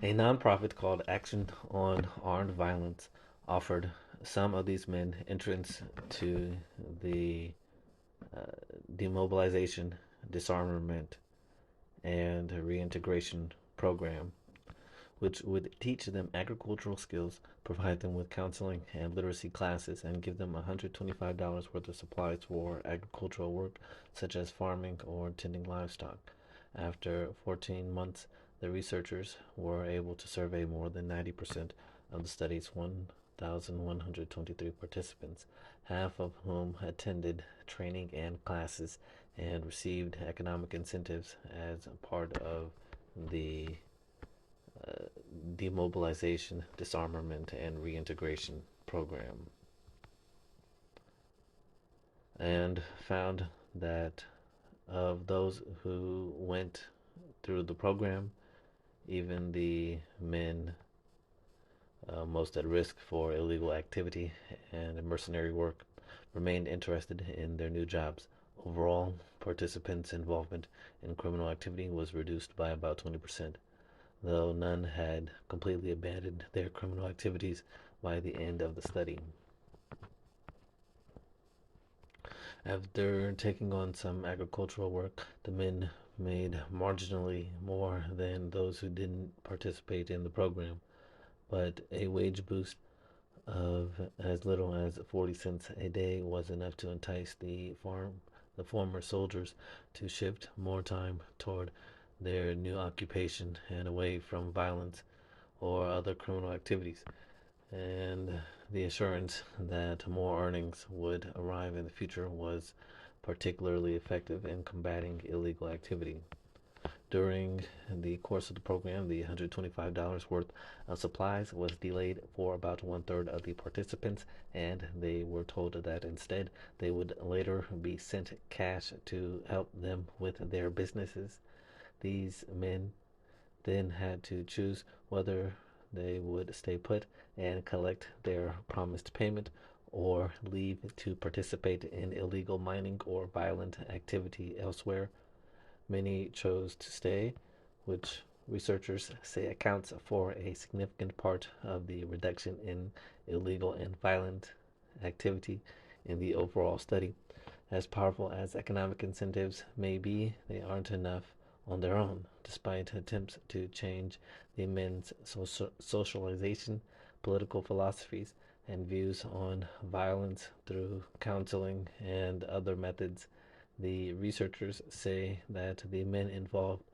A nonprofit called Action on Armed Violence offered some of these men entrance to the uh, demobilization, disarmament, and reintegration program, which would teach them agricultural skills, provide them with counseling and literacy classes, and give them $125 worth of supplies for agricultural work, such as farming or tending livestock. After 14 months, the researchers were able to survey more than 90% of the study's 1,123 participants, half of whom attended training and classes and received economic incentives as part of the uh, demobilization, disarmament, and reintegration program, and found that of those who went through the program, even the men most at risk for illegal activity and mercenary work remained interested in their new jobs. Overall, participants' involvement in criminal activity was reduced by about 20%, though none had completely abandoned their criminal activities by the end of the study. After taking on some agricultural work, the men made marginally more than those who didn't participate in the program, but a wage boost of as little as 40 cents a day was enough to entice the former soldiers to shift more time toward their new occupation and away from violence or other criminal activities, and the assurance that more earnings would arrive in the future was particularly effective in combating illegal activity. During the course of the program, the $125 worth of supplies was delayed for about one third of the participants, and they were told that instead they would later be sent cash to help them with their businesses. These men then had to choose whether they would stay put and collect their promised payment or leave to participate in illegal mining or violent activity elsewhere. Many chose to stay, which researchers say accounts for a significant part of the reduction in illegal and violent activity in the overall study. As powerful as economic incentives may be, they aren't enough on their own, despite attempts to change the men's socialization, political philosophies, and views on violence through counseling and other methods. The researchers say that the men involved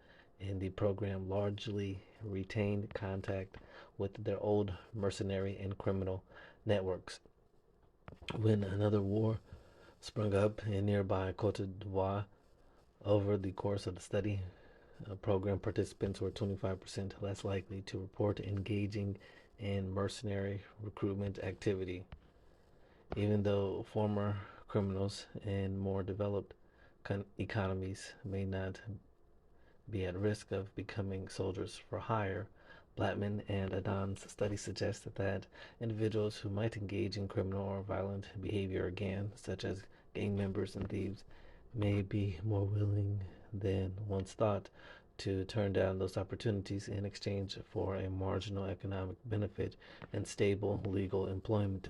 in the program largely retained contact with their old mercenary and criminal networks. When another war sprung up in nearby Cote d'Ivoire over the course of the study, program participants were 25% less likely to report engaging in mercenary recruitment activity, even though former criminals in more developed economies may not be at risk of becoming soldiers for hire. Blattman and Adon's study suggests that individuals who might engage in criminal or violent behavior again, such as gang members and thieves, may be more willing than once thought to turn down those opportunities in exchange for a marginal economic benefit and stable legal employment.